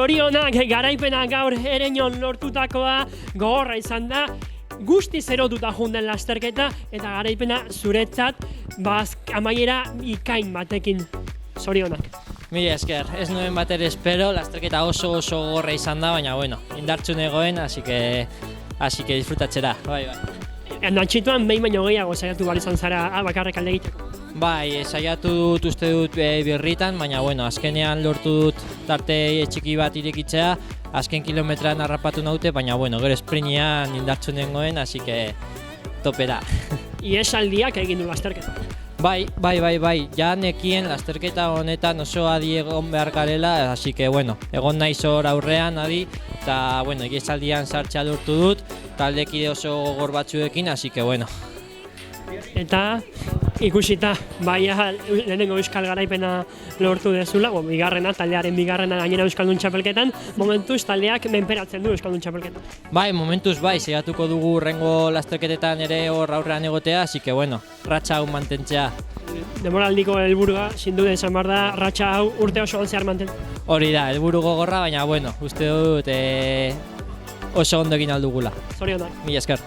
Zorionak garaipena gaur Ereñon lortutakoa gogorra izan da. Guztiz erotuta junden lasterketa eta garaipena zuretzat amaiera ikain batekin. Zorionak. Mila esker, ez nuen bat ere espero, lasterketa oso gogorra izan da, baina bueno, indartsu negoen, así que disfrutatxera, bai. Natxituan behin baino gehiago saiatu behar izan zara bakarrik alde egiteko. Bai, saiatu dut uste dut birritan, baina bueno, azkenean lortu dut tarte txiki bat irekitzea, azken kilometran harrapatu naute, baina bueno, gero esprinean indartsu nengoen, así que topera. Iesaldiak egin du lasterketa. Bai, ja nekien lasterketa honetan oso adi egon behar garela, así que bueno, egon naiz hor aurrean adi, eta bueno, iesaldian sartxea lortu dut, taldekide oso gogor batzuekin, así que bueno. Eta ikusita, baia lehenengo euskal garaipena lortu dezula, bigarrena, taldearen bigarrena gainera euskaldun txapelketan, momentuz taldeak menperatzen du euskaldun txapelketan. Bai, momentuz bai, saiatuko dugu hurrengo lasterketetan ere hor aurrean egotea, así que bueno, ratxa hau mantentzea. Demoraldiko helburua, sin duda esan behar da, ratxa hau urte osoan zehar mantentzea. Hori da, helburu gogorra, baina bueno, uste dut oso ondo egin aldugula. Zorionak. Mila esker.